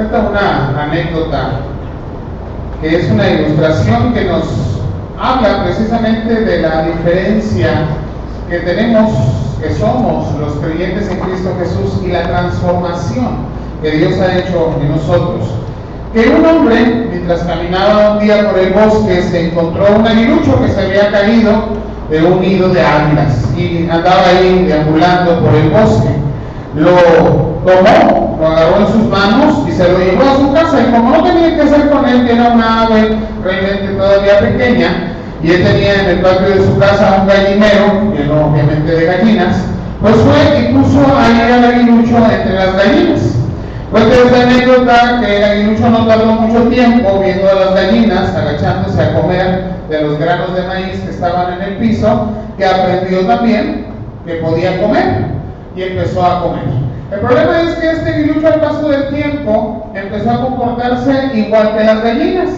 Cuenta una anécdota que es una ilustración que nos habla precisamente de la diferencia que tenemos, que somos los creyentes en Cristo Jesús, y la transformación que Dios ha hecho en nosotros. Que un hombre, mientras caminaba un día por el bosque, se encontró un aguilucho que se había caído de un nido de águilas y andaba ahí deambulando por el bosque. Lo tomó, lo agarró en sus manos y se lo llevó a su casa, y como no tenía que hacer con él, que era una ave realmente todavía pequeña, y él tenía en el patio de su casa un gallinero, lleno obviamente de gallinas, pues fue y puso ahí al aguilucho entre las gallinas. Cuenta esta anécdota que el aguilucho no tardó mucho tiempo viendo a las gallinas agachándose a comer de los granos de maíz que estaban en el piso, que aprendió también que podía comer y empezó a comer. El problema es que este aguilucho, al paso del tiempo, empezó a comportarse igual que las gallinas.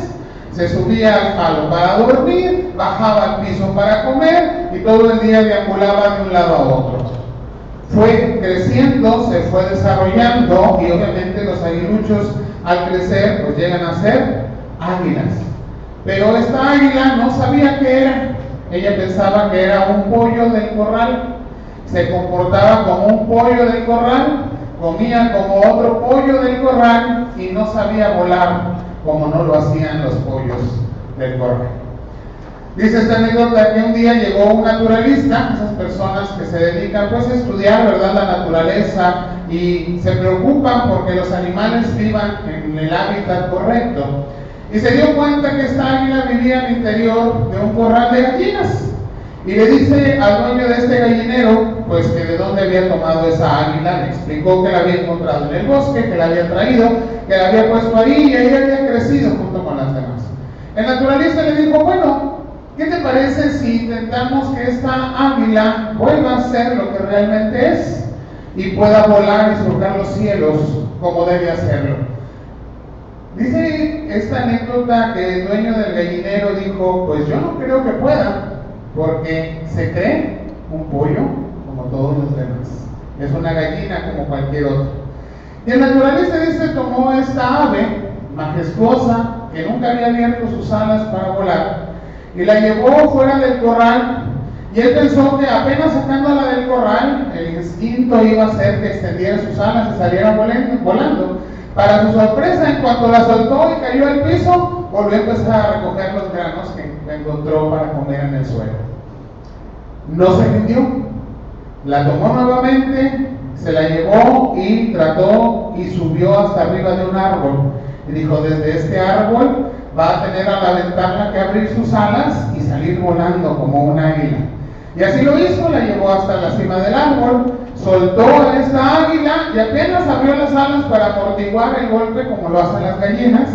Se subía al palo para dormir, bajaba al piso para comer y todo el día deambulaba de un lado a otro. Fue creciendo, se fue desarrollando, y obviamente los aguiluchos al crecer pues llegan a ser águilas. Pero esta águila no sabía qué era. Ella pensaba que era un pollo del corral. Se comportaba como un pollo del corral, comía como otro pollo del corral y no sabía volar como no lo hacían los pollos del corral. Dice esta anécdota que un día llegó un naturalista, esas personas que se dedican pues a estudiar, ¿verdad?, la naturaleza, y se preocupan porque los animales vivan en el hábitat correcto. Y se dio cuenta que esta águila vivía al interior de un corral de gallinas. Y le dice al dueño de este gallinero, pues que de dónde había tomado esa águila. Le explicó que la había encontrado en el bosque, que la había traído, que la había puesto ahí y ahí había crecido junto con las demás. El naturalista le dijo, bueno, ¿qué te parece si intentamos que esta águila vuelva a ser lo que realmente es y pueda volar y surcar los cielos como debe hacerlo? Dice esta anécdota que el dueño del gallinero dijo, pues yo no creo que pueda, porque se cree un pollo como todos los demás. Es una gallina como cualquier otro. Y el naturalista dice, tomó esta ave majestuosa que nunca había abierto sus alas para volar y la llevó fuera del corral, y él pensó que apenas sacándola del corral, el instinto iba a hacer que extendiera sus alas y saliera volando. Para su sorpresa, en cuanto la soltó y cayó al piso, volvió a empezar a recoger los granos que encontró para comer en el suelo. No se rindió, la tomó nuevamente, se la llevó y trató y subió hasta arriba de un árbol. Y dijo, desde este árbol va a tener a la ventana que abrir sus alas y salir volando como un águila. Y así lo hizo, la llevó hasta la cima del árbol, soltó a esta águila y apenas abrió las alas para amortiguar el golpe como lo hacen las gallinas,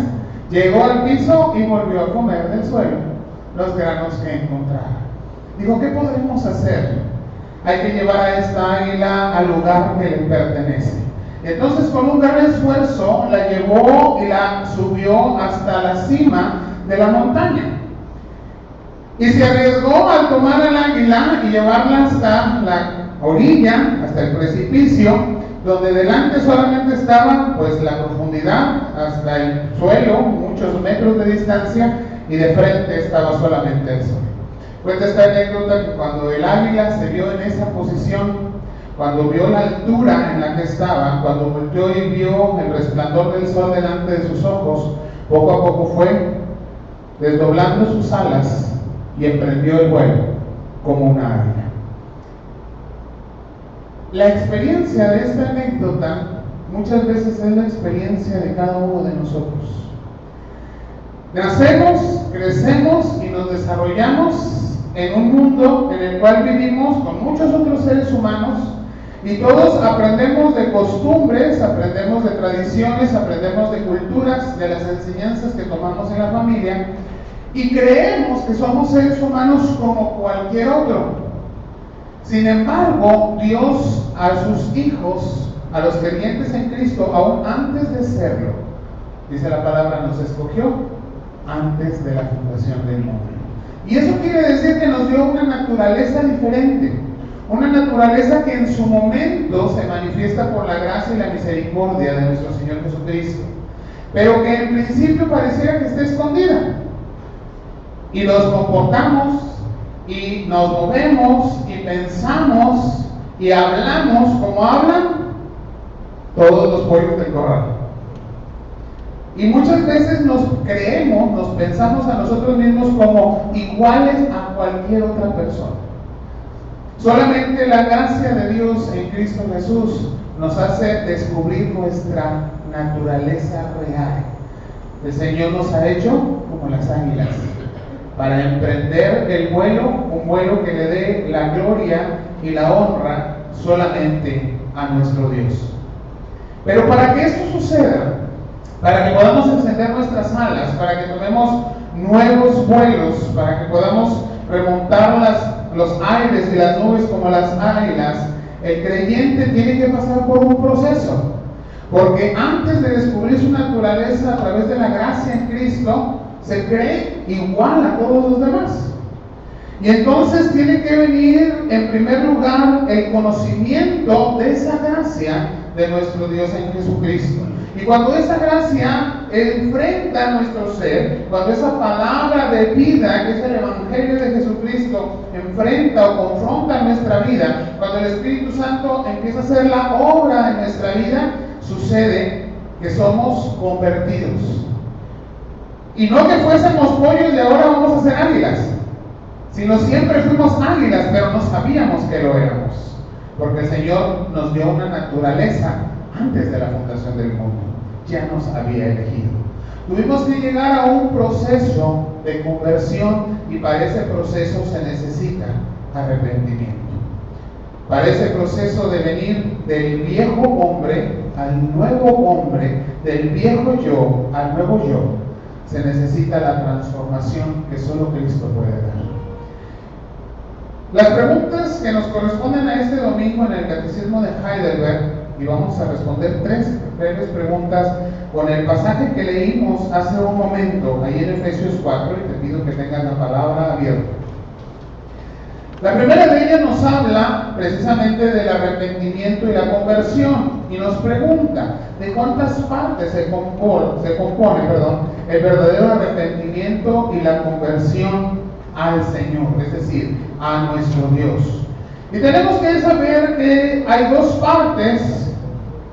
llegó al piso y volvió a comer del suelo los granos que encontraba. Dijo, ¿qué podremos hacer? Hay que llevar a esta águila al lugar que le pertenece. Entonces, con un gran esfuerzo, la llevó y la subió hasta la cima de la montaña. Y se arriesgó al tomar al águila y llevarla hasta la orilla, hasta el precipicio, donde delante solamente estaba pues la profundidad hasta el suelo, muchos metros de distancia, y de frente estaba solamente el sol. Cuenta esta anécdota que cuando el águila se vio en esa posición, cuando vio la altura en la que estaba, cuando volteó y vio el resplandor del sol delante de sus ojos, poco a poco fue desdoblando sus alas y emprendió el vuelo como una águila. La experiencia de esta anécdota muchas veces es la experiencia de cada uno de nosotros. Nacemos, crecemos y nos desarrollamos en un mundo en el cual vivimos con muchos otros seres humanos, y todos aprendemos de costumbres, aprendemos de tradiciones, aprendemos de culturas, de las enseñanzas que tomamos en la familia, y creemos que somos seres humanos como cualquier otro. Sin embargo, Dios a sus hijos, a los creyentes en Cristo, aún antes de serlo, dice la palabra, nos escogió antes de la fundación del mundo. Y eso quiere decir que nos dio una naturaleza diferente, una naturaleza que en su momento se manifiesta por la gracia y la misericordia de nuestro Señor Jesucristo. pero que en principio pareciera que esté escondida. Y nos comportamos, y nos movemos, y pensamos, y hablamos como hablan todos los pollos del corral. Y muchas veces nos creemos, nos pensamos a nosotros mismos como iguales a cualquier otra persona. Solamente la gracia de Dios en Cristo Jesús nos hace descubrir nuestra naturaleza real. El Señor nos ha hecho como las águilas, para emprender el vuelo, un vuelo que le dé la gloria y la honra solamente a nuestro Dios. Pero para que esto suceda, para que podamos encender nuestras alas, para que tomemos nuevos vuelos, para que podamos remontar los aires y las nubes como las águilas, el creyente tiene que pasar por un proceso. Porque antes de descubrir su naturaleza a través de la gracia en Cristo, se cree igual a todos los demás. Y entonces tiene que venir en primer lugar el conocimiento de esa gracia de nuestro Dios en Jesucristo. Y cuando esa gracia enfrenta nuestro ser, cuando esa palabra de vida, que es el Evangelio de Jesucristo, enfrenta o confronta nuestra vida, cuando el Espíritu Santo empieza a hacer la obra en nuestra vida, sucede que somos convertidos. Y no que fuésemos pollos y ahora vamos a ser águilas, sino siempre fuimos águilas, pero no sabíamos que lo éramos, porque el Señor nos dio una naturaleza antes de la fundación del mundo, ya nos había elegido. Tuvimos que llegar a un proceso de conversión y para ese proceso se necesita arrepentimiento. Para ese proceso de venir del viejo hombre al nuevo hombre, del viejo yo al nuevo yo, se necesita la transformación que solo Cristo puede dar. Las preguntas que nos corresponden a este domingo en el Catecismo de Heidelberg, y vamos a responder 3 breves preguntas con el pasaje que leímos hace un momento, ahí en Efesios 4, y te pido que tengas la palabra abierta. La primera de ellas nos habla precisamente del arrepentimiento y la conversión, y nos pregunta de cuántas partes se compone el verdadero arrepentimiento y la conversión al Señor, es decir, a nuestro Dios. Y tenemos que saber que hay 2 partes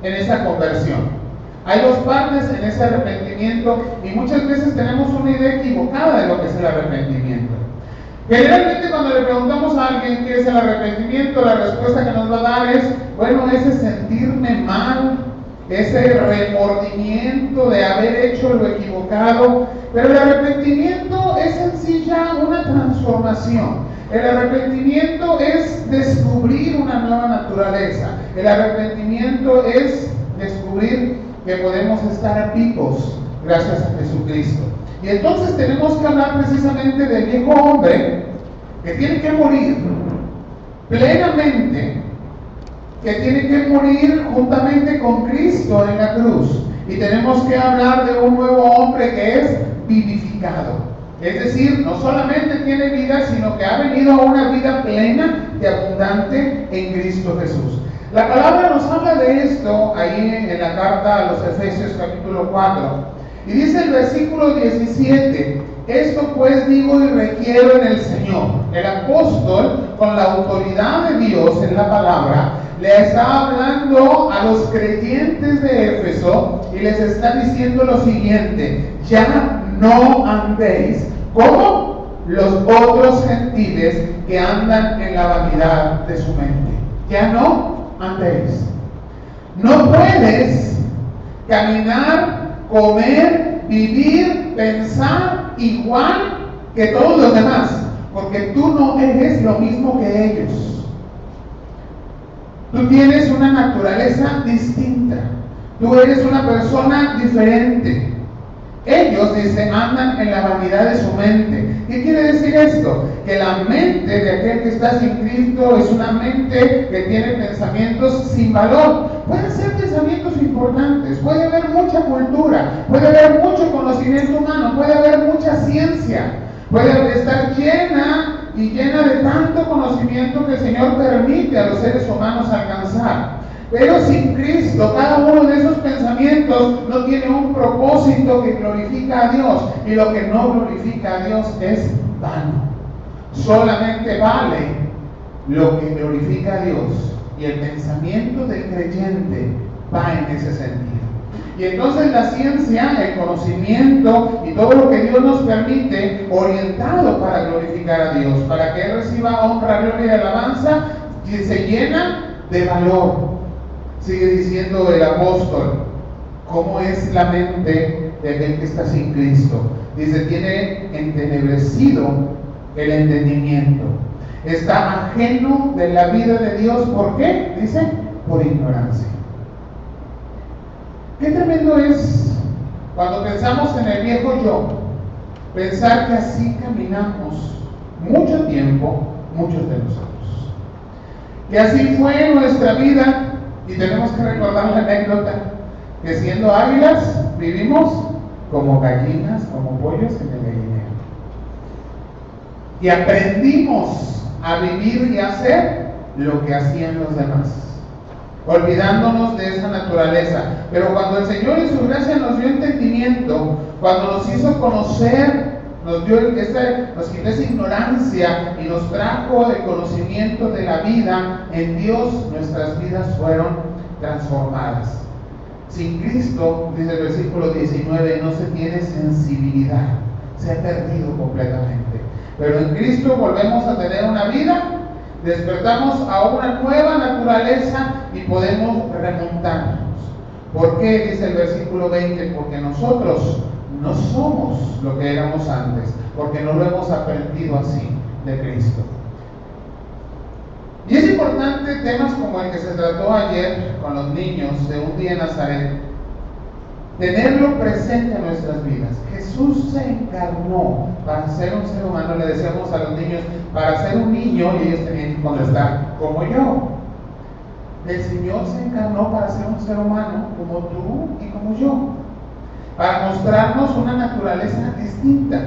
en esa conversión. Hay 2 partes en ese arrepentimiento y muchas veces tenemos una idea equivocada de lo que es el arrepentimiento. Generalmente cuando le preguntamos a alguien qué es el arrepentimiento, la respuesta que nos va a dar es, bueno, ese sentirme mal, ese remordimiento de haber hecho lo equivocado, pero el arrepentimiento es en sí ya una transformación. El arrepentimiento es descubrir una nueva naturaleza. El arrepentimiento es descubrir que podemos estar vivos gracias a Jesucristo. Y entonces tenemos que hablar precisamente del viejo hombre que tiene que morir plenamente, que tiene que morir juntamente con Cristo en la cruz. Y tenemos que hablar de un nuevo hombre que es vivificado. Es decir, no solamente tiene vida, sino que ha venido a una vida plena y abundante en Cristo Jesús. La palabra nos habla de esto ahí en la carta a los Efesios capítulo 4. Y dice el versículo 17, esto pues digo y requiero en el Señor. El apóstol, con la autoridad de Dios en la palabra, le está hablando a los creyentes de Éfeso y les está diciendo lo siguiente: ya no andéis como los otros gentiles que andan en la vanidad de su mente. Ya no andéis. No puedes caminar, comer, vivir, pensar igual que todos los demás, porque tú no eres lo mismo que ellos. Tú tienes una naturaleza distinta. Tú eres una persona diferente. Ellos, dice, andan en la vanidad de su mente. ¿Qué quiere decir esto? Que la mente de aquel que está sin Cristo es una mente que tiene pensamientos sin valor. Pueden ser pensamientos importantes, puede haber mucha cultura, puede haber mucho conocimiento humano, puede haber mucha ciencia, puede estar llena de tanto conocimiento que el Señor permite a los seres humanos alcanzar. Pero sin Cristo, cada uno de esos pensamientos no tiene un propósito que glorifica a Dios. Y lo que no glorifica a Dios es vano. Solamente vale lo que glorifica a Dios. Y el pensamiento del creyente va en ese sentido. Y entonces la ciencia, el conocimiento y todo lo que Dios nos permite, orientado para glorificar a Dios, para que Él reciba honra, gloria y alabanza, y se llena de valor. Sigue diciendo el apóstol, ¿cómo es la mente de aquel que está sin Cristo? Dice, tiene entenebrecido el entendimiento. Está ajeno de la vida de Dios. ¿Por qué? Dice, por ignorancia. Qué tremendo es cuando pensamos en el viejo yo, pensar que así caminamos mucho tiempo, muchos de nosotros. Que así fue nuestra vida. Y tenemos que recordar la anécdota que siendo águilas vivimos como gallinas, como pollos en el gallinero. Y aprendimos a vivir y a hacer lo que hacían los demás, olvidándonos de esa naturaleza. Pero cuando el Señor en su gracia nos dio entendimiento, cuando nos hizo conocer, nos quitó esa ignorancia y nos trajo el conocimiento de la vida en Dios, nuestras vidas fueron transformadas. Sin Cristo, dice el versículo 19, no se tiene sensibilidad, se ha perdido completamente. Pero en Cristo volvemos a tener una vida, despertamos a una nueva naturaleza y podemos remontarnos. ¿Por qué? Dice el versículo 20, porque nosotros no somos lo que éramos antes, porque no lo hemos aprendido así de Cristo. Y es importante temas como el que se trató ayer con los niños de un día en Nazaret, tenerlo presente en nuestras vidas. Jesús se encarnó para ser un ser humano. Le decíamos a los niños, para ser un niño, y ellos tenían que contestar, como yo. El Señor se encarnó para ser un ser humano como tú y como yo, para mostrarnos una naturaleza distinta,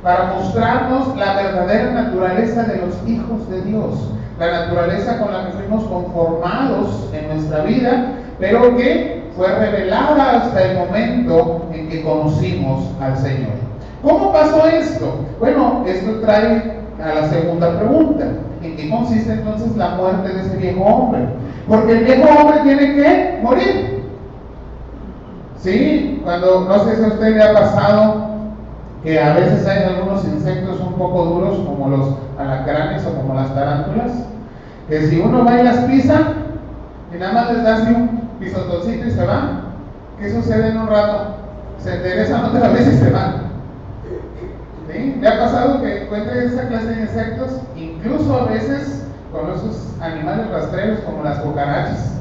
para mostrarnos la verdadera naturaleza de los hijos de Dios, la naturaleza con la que fuimos conformados en nuestra vida, pero que fue revelada hasta el momento en que conocimos al Señor. ¿Cómo pasó esto? Bueno, esto trae a la segunda pregunta. ¿En qué consiste entonces la muerte de ese viejo hombre? Porque el viejo hombre tiene que morir. Sí, cuando, no sé si a usted le ha pasado que a veces hay algunos insectos un poco duros, como los alacranes o como las tarántulas, que si uno va y las pisa, y nada más les da así un pisotoncito y se van. ¿Qué sucede en un rato? Se enderezan otra vez y se van. ¿Sí? ¿Le ha pasado que encuentre esa clase de insectos? Incluso a veces con esos animales rastreros como las cucarachas,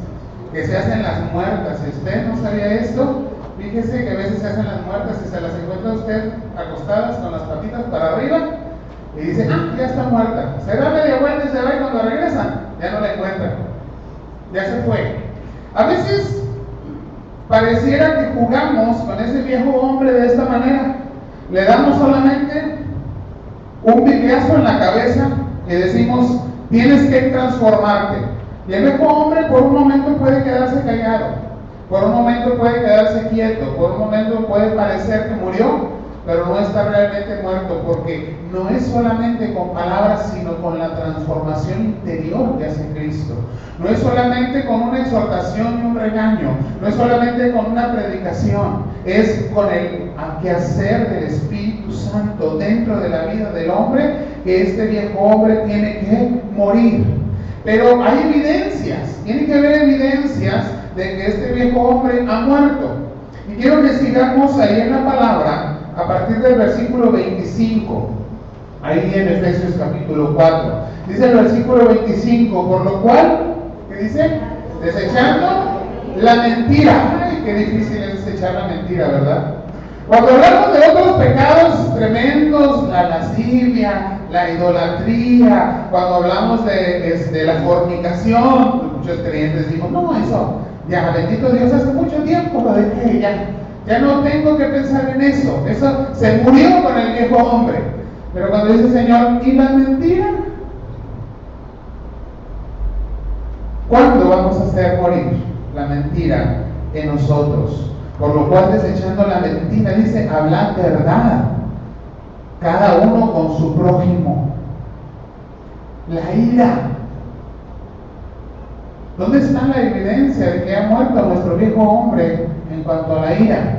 que se hacen las muertas. Si usted no sabía esto, fíjese que a veces se hacen las muertas y se las encuentra usted acostadas con las patitas para arriba y dice, ya está muerta. Se da media vuelta y se va, y cuando regresan ya no la encuentran, ya se fue. A veces pareciera que jugamos con ese viejo hombre de esta manera. Le damos solamente un bibliazo en la cabeza y decimos, tienes que transformarte. Y el viejo hombre por un momento puede quedarse callado, por un momento puede quedarse quieto, por un momento puede parecer que murió, pero no está realmente muerto, porque no es solamente con palabras, sino con la transformación interior que hace Cristo. No es solamente con una exhortación y un regaño, no es solamente con una predicación, es con el quehacer del Espíritu Santo dentro de la vida del hombre, que este viejo hombre tiene que morir. Pero hay evidencias, tiene que haber evidencias de que este viejo hombre ha muerto. Y quiero que sigamos ahí en la palabra, a partir del versículo 25, ahí en Efesios capítulo 4. Dice el versículo 25, por lo cual, ¿qué dice? Desechando la mentira. Ay, qué difícil es desechar la mentira, ¿verdad? Cuando hablamos de otros pecados tremendos, la lascivia, la idolatría, cuando hablamos de la fornicación, muchos creyentes decimos, no, eso, ya, bendito Dios, hace mucho tiempo lo dejé, ya no tengo que pensar en eso se murió con el viejo hombre. Pero cuando dice el Señor, ¿y la mentira? ¿Cuándo vamos a hacer morir la mentira en nosotros. Por lo cual, desechando la mentira, dice, hablad verdad, cada uno con su prójimo. La ira. ¿Dónde está la evidencia de que ha muerto nuestro viejo hombre en cuanto a la ira?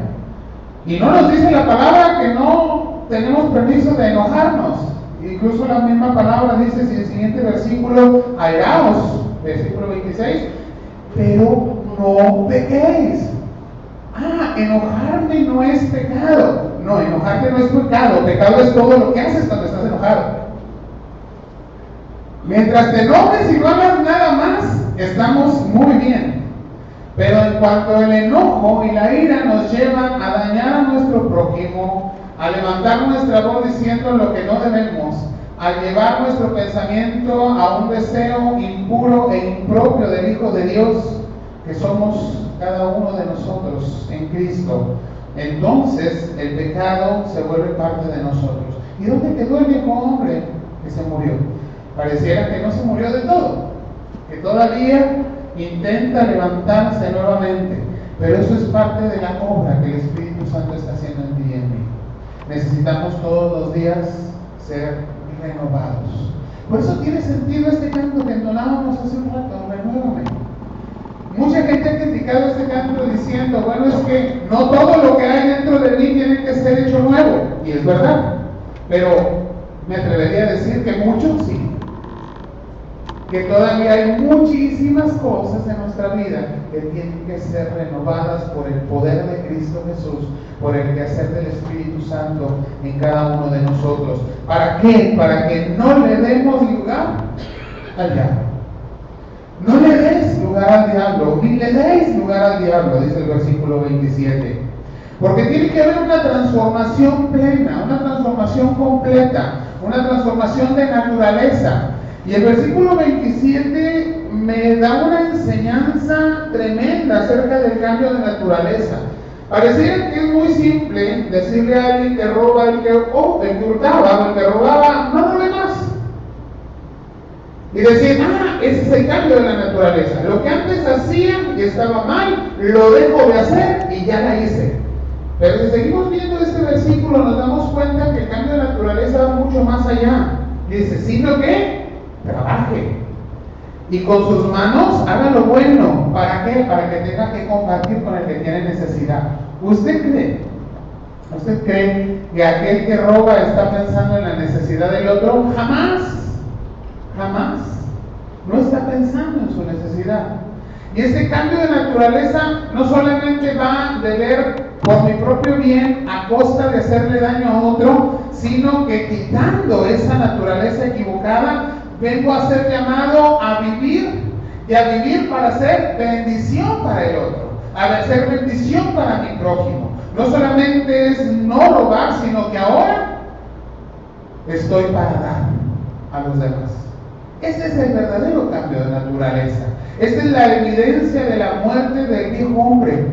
Y no nos dice la palabra que no tenemos permiso de enojarnos. Incluso la misma palabra dice en el siguiente versículo, airaos, versículo 26, pero no pequéis. Enojarme no es pecado. No, enojarte no es pecado. Pecado es todo lo que haces cuando estás enojado. Mientras te enojes y no hagas nada más, estamos muy bien. Pero en cuanto el enojo y la ira nos llevan a dañar a nuestro prójimo, a levantar nuestra voz diciendo lo que no debemos, a llevar nuestro pensamiento a un deseo impuro e impropio del Hijo de Dios, que somos cada uno de nosotros en Cristo, entonces el pecado se vuelve parte de nosotros. ¿Y dónde quedó el viejo hombre que se murió? Pareciera que no se murió de todo, que todavía intenta levantarse nuevamente, pero eso es parte de la obra que el Espíritu Santo está haciendo en ti y en mí. Necesitamos todos los días ser renovados. Por eso tiene sentido este canto que entonábamos hace un rato, renuévame. Mucha gente ha criticado este canto diciendo, bueno, es que no todo lo que hay dentro de mí tiene que ser hecho nuevo, y es verdad, pero me atrevería a decir que muchos sí. Que todavía hay muchísimas cosas en nuestra vida que tienen que ser renovadas por el poder de Cristo Jesús, por el quehacer del Espíritu Santo en cada uno de nosotros. ¿Para qué? Para que no le demos lugar al diablo. No le des lugar al diablo, ni le deis lugar al diablo, dice el versículo 27. Porque tiene que haber una transformación plena, una transformación completa, una transformación de naturaleza. Y el versículo 27 me da una enseñanza tremenda acerca del cambio de naturaleza. Pareciera que es muy simple decirle a alguien que roba, el que hurtaba o el que robaba, no robe más. Y decir, ese es el cambio de la naturaleza. Lo que antes hacía y estaba mal, lo dejo de hacer y ya la hice. Pero si seguimos viendo este versículo, nos damos cuenta que el cambio de naturaleza va mucho más allá. Dice, sino que trabaje y con sus manos haga lo bueno. ¿Para qué? Para que tenga que compartir con el que tiene necesidad. ¿Usted cree que aquel que roba está pensando en la necesidad del otro? Jamás no está pensando en su necesidad. Y ese cambio de naturaleza no solamente va de ver por mi propio bien a costa de hacerle daño a otro, sino que quitando esa naturaleza equivocada, vengo a ser llamado a vivir, y a vivir para ser bendición para el otro, a ser bendición para mi prójimo. No solamente es no robar, sino que ahora estoy para dar a los demás. Ese es el verdadero cambio de naturaleza. Esta es la evidencia de la muerte del viejo hombre.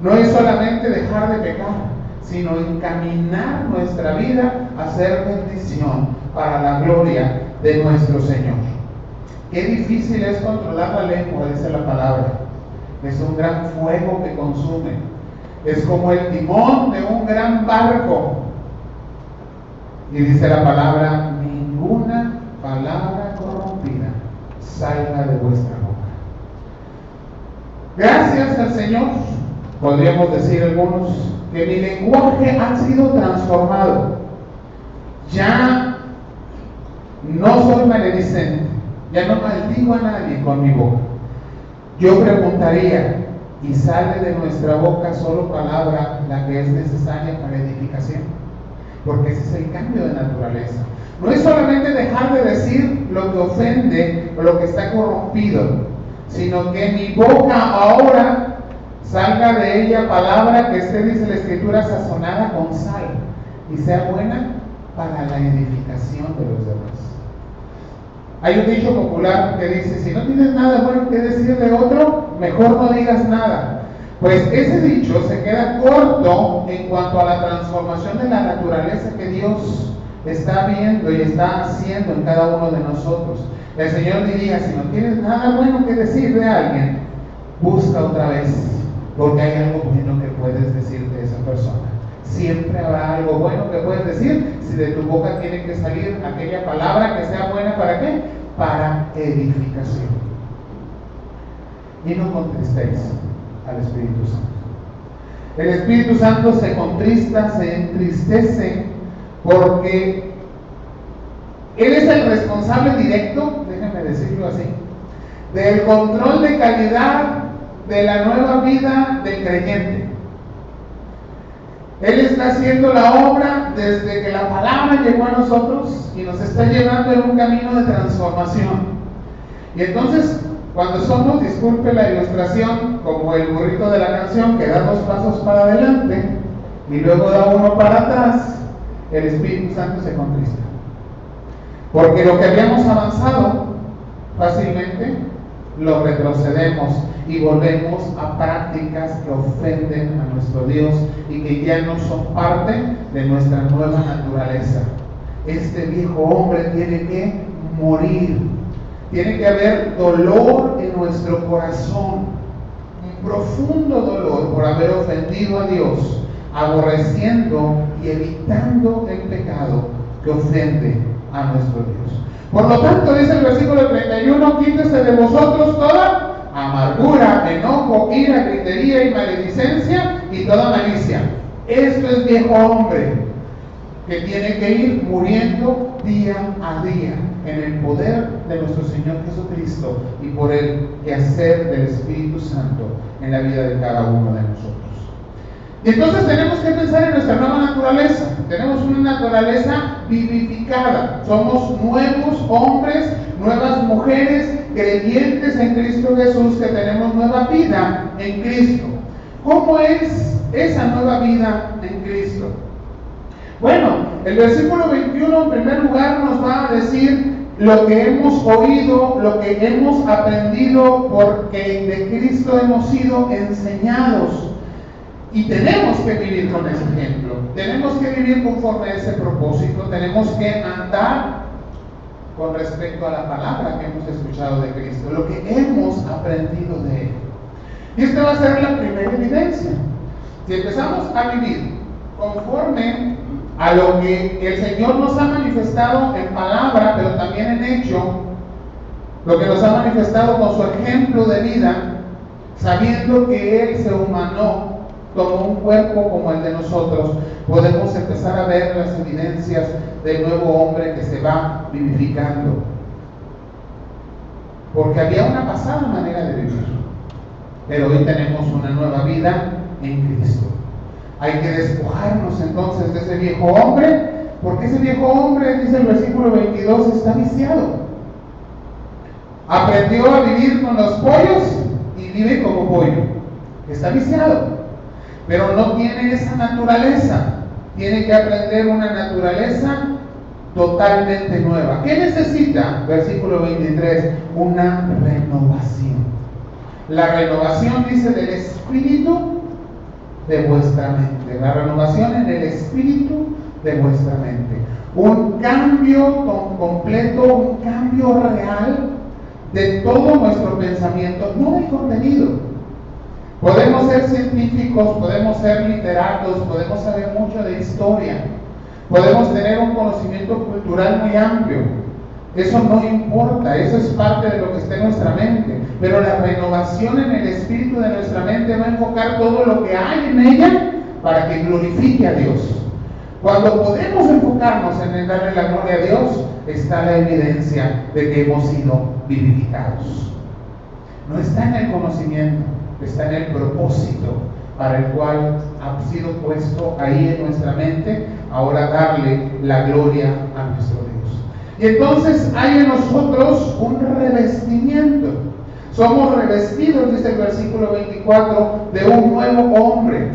No es solamente dejar de pecar, sino encaminar nuestra vida a ser bendición para la gloria de nuestro Señor. Qué difícil es controlar la lengua, dice la palabra. Es un gran fuego que consume. Es como el timón de un gran barco. Y dice la palabra, ninguna palabra corrompida salga de vuestra boca. Gracias al Señor, podríamos decir algunos, que mi lenguaje ha sido transformado. Ya no soy maledicente, ya no maldigo a nadie con mi boca. Yo preguntaría, ¿y sale de nuestra boca solo palabra la que es necesaria para edificación? Porque ese es el cambio de naturaleza. No es solamente dejar de decir lo que ofende o lo que está corrompido, sino que mi boca ahora salga de ella palabra que esté, dice la Escritura, sazonada con sal y sea buena para la edificación de los demás. Hay un dicho popular que dice, si no tienes nada bueno que decir de otro, mejor no digas nada. Pues ese dicho se queda corto en cuanto a la transformación de la naturaleza que Dios está viendo y está haciendo en cada uno de nosotros. El Señor diría, si no tienes nada bueno que decir de alguien, busca otra vez, porque hay algo bueno que puedes decir de esa persona. Siempre habrá algo bueno que puedes decir si de tu boca tiene que salir aquella palabra que sea buena. ¿Para qué? Para edificación. Y no contristéis al Espíritu Santo. El Espíritu Santo se contrista, se entristece, porque Él es el responsable directo, déjenme decirlo así, del control de calidad de la nueva vida del creyente. Él está haciendo la obra desde que la palabra llegó a nosotros y nos está llevando en un camino de transformación. Y entonces, cuando somos, disculpe la ilustración, como el burrito de la canción que da 2 pasos para adelante y luego da 1 para atrás, el Espíritu Santo se contrista. Porque lo que habíamos avanzado fácilmente lo retrocedemos y volvemos a prácticas que ofenden a nuestro Dios y que ya no son parte de nuestra nueva naturaleza. Este viejo hombre tiene que morir. Tiene que haber dolor en nuestro corazón, un profundo dolor por haber ofendido a Dios, aborreciendo y evitando el pecado que ofende a nuestro Dios. Por lo tanto, dice el versículo 31, quítese de vosotros toda amargura, enojo, ira, gritería y maledicencia y toda malicia. Esto es viejo hombre que tiene que ir muriendo día a día en el poder de nuestro Señor Jesucristo y por el quehacer del Espíritu Santo en la vida de cada uno de nosotros. Y entonces tenemos que pensar en nuestra nueva naturaleza. Tenemos una naturaleza vivificada. Somos nuevos hombres, nuevas mujeres, creyentes en Cristo Jesús, que tenemos nueva vida en Cristo. ¿Cómo es esa nueva vida en Cristo? Bueno, el versículo 21 en primer lugar nos va a decir lo que hemos oído, lo que hemos aprendido, porque de Cristo hemos sido enseñados. Y tenemos que vivir con ese ejemplo, tenemos que vivir conforme a ese propósito, tenemos que andar con respecto a la palabra que hemos escuchado de Cristo, lo que hemos aprendido de Él. Y esta va a ser la primera evidencia. Si empezamos a vivir conforme a lo que el Señor nos ha manifestado en palabra, pero también en hecho, lo que nos ha manifestado con su ejemplo de vida, sabiendo que Él se humanó, tomó un cuerpo como el de nosotros, podemos empezar a ver las evidencias del nuevo hombre que se va vivificando. Porque había una pasada manera de vivir, pero hoy tenemos una nueva vida en Cristo. Hay que despojarnos entonces de ese viejo hombre, porque ese viejo hombre, dice el versículo 22, está viciado. Aprendió a vivir con los pollos y vive como pollo. Está viciado. Pero no tiene esa naturaleza, tiene que aprender una naturaleza totalmente nueva. ¿Qué necesita? Versículo 23, una renovación. La renovación, dice, del espíritu de vuestra mente. La renovación en el espíritu de vuestra mente. Un cambio completo, un cambio real de todo nuestro pensamiento, no del contenido. Podemos ser científicos, podemos ser literatos, podemos saber mucho de historia, podemos tener un conocimiento cultural muy amplio. Eso no importa, eso es parte de lo que está en nuestra mente. Pero la renovación en el espíritu de nuestra mente va a enfocar todo lo que hay en ella para que glorifique a Dios. Cuando podemos enfocarnos en darle la gloria a Dios, está la evidencia de que hemos sido vivificados. No está en el conocimiento, está en el propósito para el cual ha sido puesto ahí en nuestra mente, ahora darle la gloria a nuestro Dios. Y entonces hay en nosotros un revestimiento. Somos revestidos, dice el versículo 24, de un nuevo hombre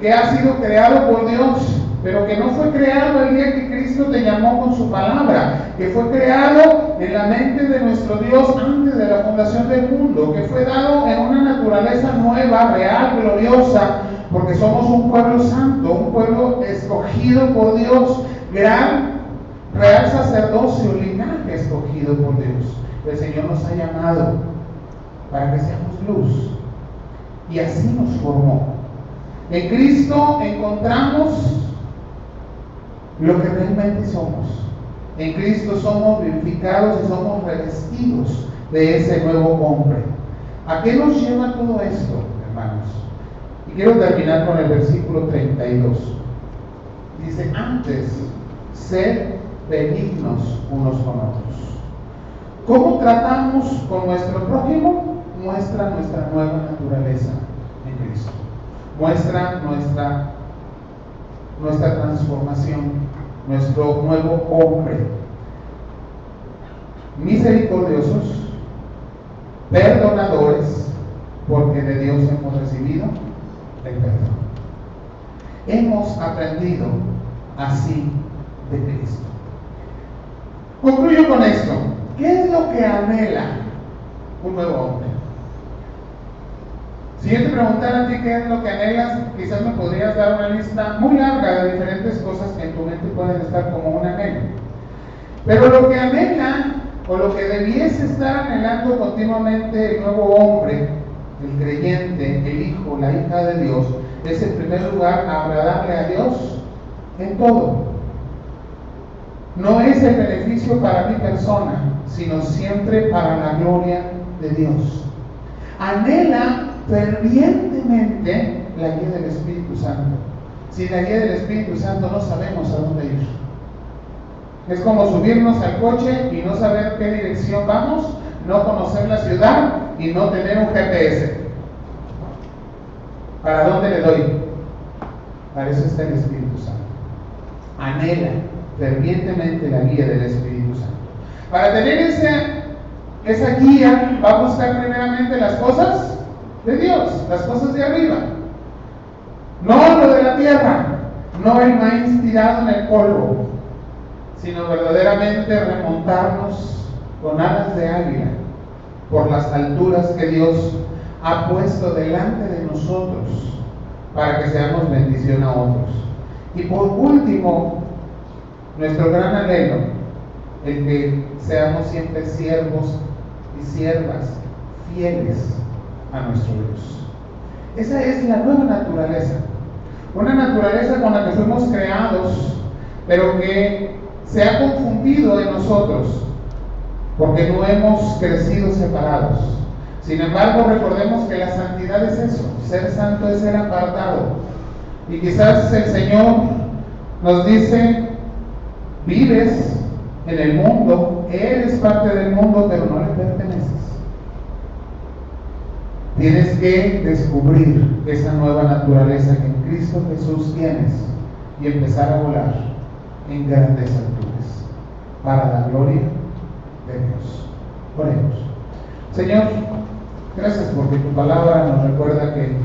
que ha sido creado por Dios, pero que no fue creado el día que Cristo te llamó con su palabra, que fue creado en la mente de nuestro Dios antes de la fundación del mundo, que fue dado en una naturaleza nueva, real, gloriosa, porque somos un pueblo santo, un pueblo escogido por Dios, real sacerdocio, linaje escogido por Dios. El Señor nos ha llamado para que seamos luz, y así nos formó. En Cristo encontramos lo que realmente somos. En Cristo somos vivificados y somos revestidos de ese nuevo hombre. ¿A qué nos lleva todo esto, hermanos? Y quiero terminar con el versículo 32. Dice: antes, sed benignos unos con otros. ¿Cómo tratamos con nuestro prójimo? Muestra nuestra nueva naturaleza en Cristo. Muestra nuestra transformación, nuestro nuevo hombre. Misericordiosos, perdonadores, porque de Dios hemos recibido el perdón. Hemos aprendido así de Cristo. Concluyo con esto. ¿Qué es lo que anhela un nuevo hombre? Si yo te preguntara a ti qué es lo que anhelas, quizás me podrías dar una lista muy larga de diferentes cosas que en tu mente pueden estar como un anhelo. Pero lo que anhela, o lo que debiese estar anhelando continuamente el nuevo hombre, el creyente, el hijo, la hija de Dios, es en primer lugar agradarle a Dios en todo. No es el beneficio para mi persona, sino siempre para la gloria de Dios. Anhela fervientemente la guía del Espíritu Santo. Sin la guía del Espíritu Santo no sabemos a dónde ir. Es como subirnos al coche y no saber qué dirección vamos, no conocer la ciudad y no tener un GPS. ¿Para dónde le doy? Para eso está el Espíritu Santo. Anhela fervientemente la guía del Espíritu Santo. Para tener esa guía, va a buscar primeramente las cosas de Dios, las cosas de arriba, no lo de la tierra, no el maíz tirado en el polvo, sino verdaderamente remontarnos con alas de águila por las alturas que Dios ha puesto delante de nosotros para que seamos bendición a otros. Y por último, nuestro gran anhelo, el que seamos siempre siervos y siervas fieles a nuestro Dios. Esa es la nueva naturaleza, una naturaleza con la que fuimos creados, pero que se ha confundido en nosotros porque no hemos crecido separados. Sin embargo, recordemos que la santidad es eso, ser santo es ser apartado. Y quizás el Señor nos dice: vives en el mundo, eres parte del mundo, pero no le perteneces. Tienes que descubrir esa nueva naturaleza que en Cristo Jesús tienes y empezar a volar en grandes alturas para la gloria de Dios. Oremos. Señor, gracias porque tu palabra nos recuerda que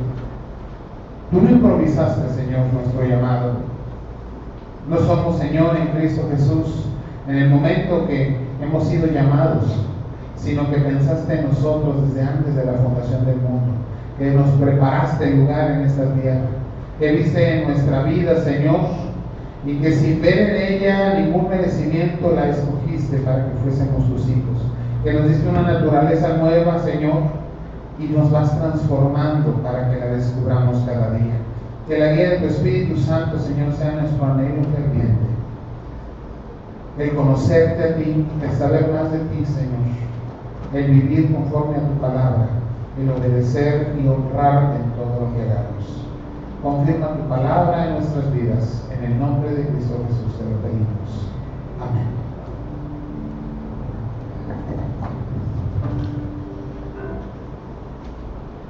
tú no improvisaste, Señor, nuestro llamado. No somos, Señor, en Cristo Jesús en el momento que hemos sido llamados, sino que pensaste en nosotros desde antes de la fundación del mundo, que nos preparaste el lugar en esta tierra, que viste en nuestra vida, Señor, y que sin ver en ella ningún merecimiento la escogiste para que fuésemos tus hijos, que nos diste una naturaleza nueva, Señor, y nos vas transformando para que la descubramos cada día. Que la guía de tu Espíritu Santo, Señor, sea nuestro anhelo ferviente, el conocerte a ti, el saber más de ti, Señor, el vivir conforme a tu palabra, el obedecer y honrarte en todo lo que hagamos. Confirma tu palabra en nuestras vidas. En el nombre de Cristo Jesús te lo pedimos. Amén.